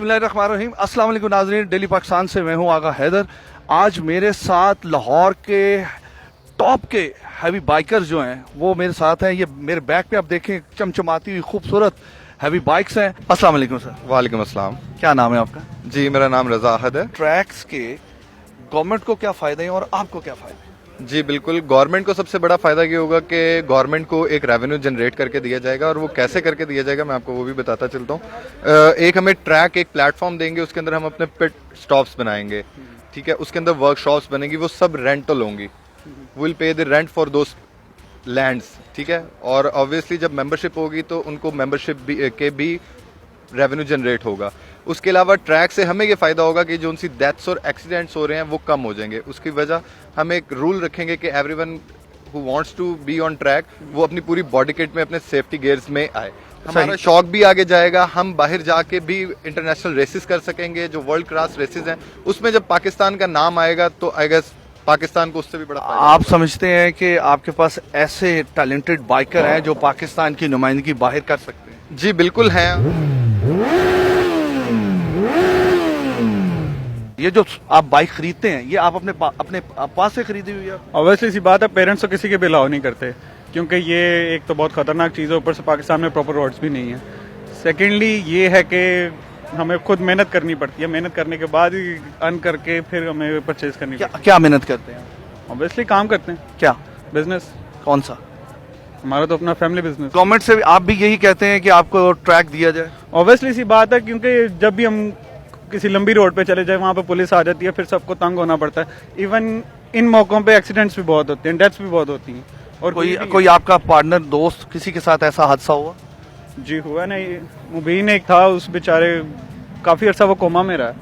बिस्मिल्लाहिर्रहमानिर्रहीम। अस्सलाम वालेकुम नाज़रीन, डेली पाकिस्तान से मैं हूं आगा हैदर। आज मेरे साथ लाहौर के टॉप के हैवी बाइकर्स जो हैं वो मेरे साथ हैं। ये मेरे बैक पे आप देखें चमचमाती हुई खूबसूरत हैवी बाइक्स हैं। अस्सलाम वालेकुम सर। वालेकुम अस्सलाम। क्या नाम है आपका? जी मेरा नाम रजा अहद है। ट्रैक्स के गवर्नमेंट को क्या फ़ायदे हैं और आपको क्या फ़ायदे हैं? जी बिल्कुल, गवर्नमेंट को सबसे बड़ा फायदा ये होगा कि गवर्नमेंट को एक रेवेन्यू जनरेट करके दिया जाएगा, और वो कैसे करके दिया जाएगा मैं आपको वो भी बताता चलता हूँ। एक हमें ट्रैक, एक प्लेटफॉर्म देंगे, उसके अंदर हम अपने पिट स्टॉप्स बनाएंगे, ठीक है। उसके अंदर वर्कशॉप्स बनेंगी, वो सब रेंटल होंगी। Will pay the rent for those lands, ठीक है। और ऑब्वियसली जब मेंबरशिप होगी तो उनको मेंबरशिप के भी रेवेन्यू जनरेट होगा। उसके अलावा ट्रैक से हमें ये फायदा होगा कि जो उनसी डेथ्स और एक्सीडेंट्स हो रहे हैं वो कम हो जाएंगे। उसकी वजह हम एक रूल रखेंगे कि everyone who wants to be on track वो अपनी पूरी बॉडी किट में अपने सेफ्टी गियर्स में आए। हमारा शौक भी आगे जाएगा, हम बाहर जाके भी इंटरनेशनल रेसेस कर सकेंगे, जो वर्ल्ड क्लास रेसेस हैं उसमें जब पाकिस्तान का नाम आएगा तो आई गेस पाकिस्तान को उससे भी बड़ा फायदा। आप समझते हैं कि आपके पास ऐसे टैलेंटेड बाइकर हैं जो पाकिस्तान की नुमाइंदगी बाहर कर सकते हैं? जी बिल्कुल हैं। ये जो आप बाइक खरीदते हैं ये आप अपने पास से खरीदी हुई है? ऑब्वियसली सी बात है, पेरेंट्स तो किसी के भी अलाउ नहीं करते, क्योंकि ये एक तो बहुत खतरनाक चीज़ है, ऊपर से पाकिस्तान में प्रॉपर रोड्स भी नहीं है। सेकेंडली ये है कि हमें खुद मेहनत करनी पड़ती है, मेहनत करने के बाद ही अर्न करके फिर हमें परचेज करनी पड़ती है। क्या मेहनत करते हैं? ऑब्वियसली काम करते हैं। क्या बिजनेस? कौन सा? हमारा तो अपना फैमिली बिजनेस। गवर्नमेंट से आप भी यही कहते हैं कि आपको ट्रैक दिया जाए? ऑब्वियसली सी बात है, क्योंकि जब भी हम किसी लंबी रोड पे चले जाए वहाँ पे पुलिस आ जाती है, फिर सबको तंग होना पड़ता है। इवन इन मौकों पे एक्सीडेंट्स भी बहुत होते हैं, डेथ्स भी बहुत होती हैं। और कोई आपका पार्टनर, दोस्त, किसी के साथ ऐसा हादसा हुआ? जी हुआ ना, मुबीन एक था, उस बेचारे काफी अर्सा वो कोमा में रहा,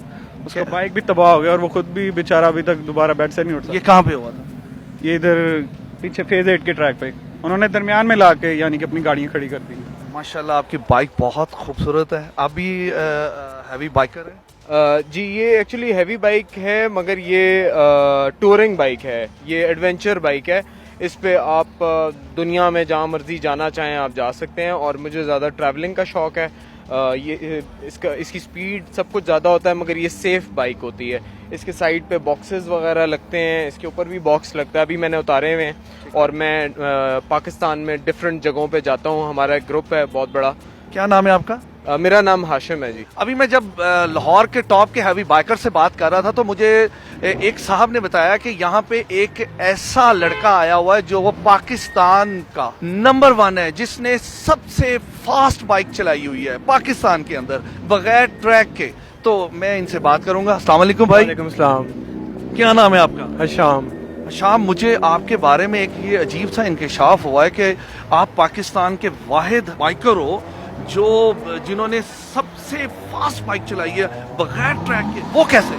उसका बाइक भी तबाह हो गया और वो खुद भी बेचारा अभी तक दोबारा बेड से नहीं उठ सकता। ये कहाँ पे हुआ था? ये इधर पीछे फेज 8 के ट्रैक पे उन्होंने दरमियान में ला के यानी कि अपनी गाड़ियां खड़ी कर दी। माशाल्लाह आपकी बाइक बहुत खूबसूरत है। आप भी हैवी बाइकर हैं? जी ये एक्चुअली हैवी बाइक है, मगर ये टूरिंग बाइक है, ये एडवेंचर बाइक है। इस पे आप दुनिया में जहाँ मर्जी जाना चाहें आप जा सकते हैं, और मुझे ज़्यादा ट्रैवलिंग का शौक है। ये इसकी स्पीड सब कुछ ज़्यादा होता है, मगर ये सेफ बाइक होती है। इसके साइड पे बॉक्सेस वगैरह लगते हैं, इसके ऊपर भी बॉक्स लगता है, अभी मैंने उतारे हुए हैं। और मैं पाकिस्तान में डिफरेंट जगहों पे जाता हूँ, हमारा एक ग्रुप है बहुत बड़ा। क्या नाम है आपका? मेरा नाम हाशिम है जी। अभी मैं जब लाहौर के टॉप के हैवी बाइकर से बात कर रहा था तो मुझे एक साहब ने बताया कि यहाँ पे एक ऐसा लड़का आया हुआ है जो वो पाकिस्तान का नंबर 1 है, जिसने सबसे फास्ट बाइक चलाई हुई है पाकिस्तान के अंदर बगैर ट्रैक के। तो मैं इनसे बात करूंगा। अस्सलाम वालेकुम भाई। वालेकुम सलाम। क्या नाम है आपका? हशाम। शाम, मुझे आपके बारे में एक ये अजीब सा इंकशाफ हुआ है कि आप पाकिस्तान के वाहिद बाइकर हो जिन्होंने सबसे फास्ट बाइक चलाई है बगैर ट्रैक के। वो कैसे?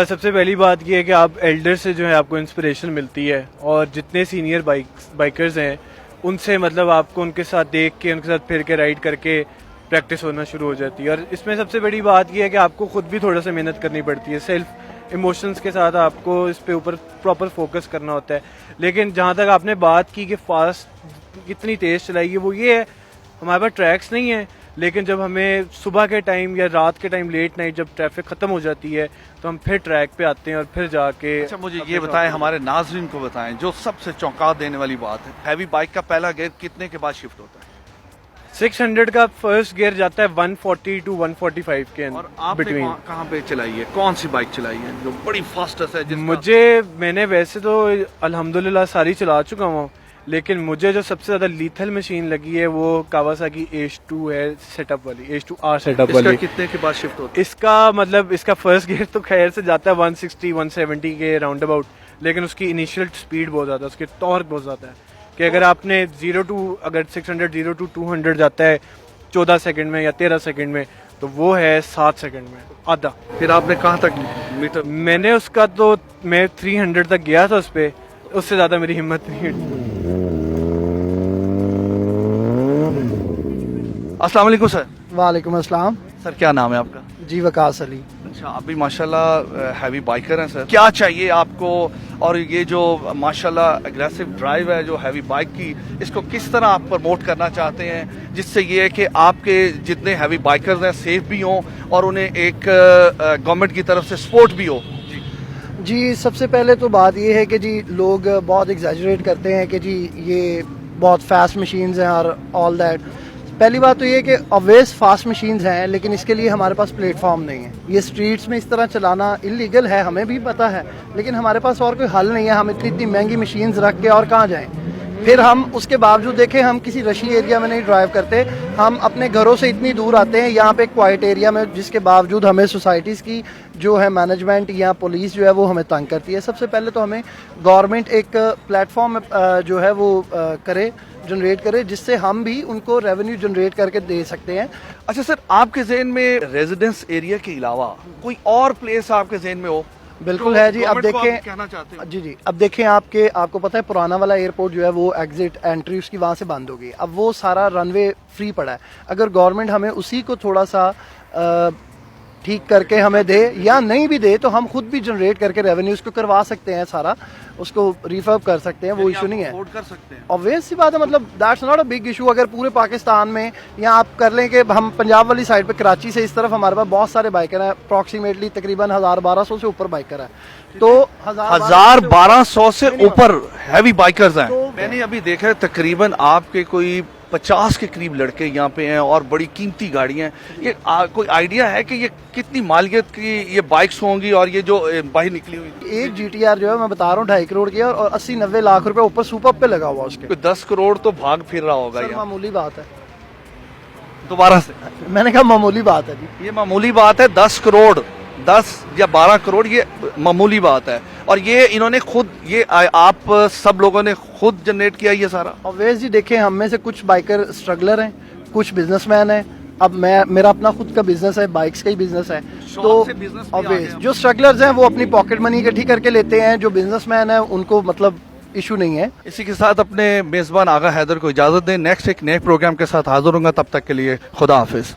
सबसे पहली बात यह है कि आप एल्डर से जो है आपको इंस्पिरेशन मिलती है, और जितने सीनियर बाइकर्स हैं उनसे मतलब आपको उनके साथ देख के, उनके साथ फिर के राइड करके प्रैक्टिस होना शुरू हो जाती है। और इसमें सबसे बड़ी बात यह है कि आपको खुद भी थोड़ा सा मेहनत करनी पड़ती है, सेल्फ इमोशंस के साथ आपको इस पे ऊपर प्रॉपर फोकस करना होता है। लेकिन जहाँ तक आपने बात की कि फास्ट कितनी तेज़ चलाई है, वो ये है हमारे पास ट्रैक्स नहीं है, लेकिन जब हमें सुबह के टाइम या रात के टाइम लेट नाइट जब ट्रैफिक खत्म हो जाती है तो हम फिर ट्रैक पे आते हैं और फिर जाके। अच्छा मुझे ये बताएं, हमारे नाजरीन को बताएं जो सबसे चौंका देने वाली बात है, हैवी बाइक का पहला गियर कितने के बाद शिफ्ट होता है? 600 का फर्स्ट गियर जाता है 140 to 145 के और आपने बिटवीन। कहाँ पे चलाई है, कौन सी बाइक चलाई है जो बड़ी फास्टेस्ट है? मैंने वैसे तो अल्हम्दुलिल्लाह सारी चला चुका हूँ, लेकिन मुझे जो सबसे ज्यादा लीथल मशीन लगी है वो कावासाकी H2 है, सेटअप वाली H2R सेटअप वाली। कितने के बाद शिफ्ट होता है? इसका मतलब इसका फर्स्ट गियर तो खैर से जाता है 160 170 के राउंड अबाउट, लेकिन उसकी इनिशियल स्पीड बहुत ज्यादा, उसकी टॉर्क बहुत ज्यादा है कि अगर आपने 600 0 to 200 जाता है 14 सेकंड में या 13 सेकंड में, तो वो है 7 सेकंड में आधा। फिर आपने कहाँ तक मीटर? मैंने उसका तो मैं 300 तक गया था उस पे, उससे ज्यादा मेरी हिम्मत नहीं है। अस्सलाम वालेकुम सर। वालेकुम अस्सलाम। सर क्या नाम है आपका? जी वकास अली। अच्छा, आप भी माशाल्लाह हैवी बाइकर हैं सर, क्या चाहिए आपको? और ये जो माशाल्लाह एग्रेसिव ड्राइव है जो हैवी बाइक की, इसको किस तरह आप प्रमोट करना चाहते हैं जिससे ये है कि आपके जितने हैवी बाइकर्स हैं सेफ भी हों और उन्हें एक गवर्नमेंट की तरफ से सपोर्ट भी हो? जी, सबसे पहले तो बात ये है कि जी लोग बहुत एग्जैजरेट करते हैं कि जी ये बहुत फास्ट मशीन्स हैं और ऑल दैट। पहली बात तो ये कि ऑब्वियस फास्ट मशीन्स हैं, लेकिन इसके लिए हमारे पास प्लेटफॉर्म नहीं है। ये स्ट्रीट्स में इस तरह चलाना इलीगल है, हमें भी पता है, लेकिन हमारे पास और कोई हल नहीं है। हम इतनी इतनी महंगी मशीन्स रख के और कहाँ जाएं? फिर हम उसके बावजूद देखें, हम किसी रशी एरिया में नहीं ड्राइव करते, हम अपने घरों से इतनी दूर आते हैं यहाँ पे एक क्वाइट एरिया में, जिसके बावजूद हमें सोसाइटीज़ की जो है मैनेजमेंट या पुलिस जो है वो हमें तंग करती है। सबसे पहले तो हमें गवर्नमेंट एक प्लेटफॉर्म जो है वो जनरेट करे, जिससे हम भी उनको रेवेन्यू जनरेट करके दे सकते हैं। अच्छा सर, आपके जहन में रेजिडेंस एरिया के अलावा कोई और प्लेस आपके जहन में हो? बिल्कुल तो है जी। अब गवर्नमेंट को आप देखें, कहना चाहते हो? जी, अब देखें, आपको पता है पुराना वाला एयरपोर्ट जो है वो एग्जिट एंट्री उसकी वहाँ से बंद हो गई। अब वो सारा रनवे फ्री पड़ा है। अगर गवर्नमेंट हमें उसी को थोड़ा सा ठीक करके हमें दे, या नहीं भी दे तो हम खुद भी जनरेट करके रेवेन्यू उसको करवा सकते हैं, सारा उसको रिफर्ब कर सकते हैं, वो इशू नहीं है। अफोर्ड कर सकते हैं। ऑब्वियस सी बात है, मतलब that's not a big issue. अगर पूरे पाकिस्तान में, या आप कर लें कि हम पंजाब वाली साइड पे कराची से इस तरफ हमारे पास बहुत सारे बाइकर हैं, अप्रॉक्सीमेटली तकरीबन 1000-1200 से ऊपर बाइकर है। तो 1200 से ऊपर हैवी बाइकर्स हैं। तो- मैंने अभी देखा है तकरीबन आपके कोई 50 के करीब लड़के यहाँ पे हैं और बड़ी कीमती गाड़ियां हैं। ये कोई आइडिया है कि ये कितनी मालियत की ये बाइक्स होंगी और ये जो बाहर निकली हुई? एक GTR जो है मैं बता रहा हूँ 2.5 करोड़ की है, और 80-90 लाख रुपए ऊपर सुपर पे लगा हुआ उसके। कोई 10 करोड़ तो भाग फिर रहा होगा सर, यहाँ। मामूली बात है। दोबारा से, मैंने कहा मामूली बात है जी। ये मामूली बात है? 10 करोड़, 10 या 12 करोड़ ये मामूली बात है। और ये इन्होंने खुद, ये आप सब लोगों ने खुद जनरेट किया ये सारा? ऑब्वियस जी, देखें, हम में से कुछ बाइकर स्ट्रगलर हैं, कुछ बिजनेसमैन हैं। अब मेरा अपना खुद का बिजनेस है, बाइक्स का ही बिजनेस है। तो से business भी आ ऑब्वियस गए। जो स्ट्रगलर्स हैं वो अपनी पॉकेट मनी इकट्ठी करके लेते हैं, जो बिजनेसमैन है उनको मतलब इशू नहीं है। इसी के साथ अपने मेजबान आगा हैदर को इजाजत दें। नेक्स्ट एक नए प्रोग्राम के साथ हाजिर होंगे, तब तक के लिए खुदा हाफिज।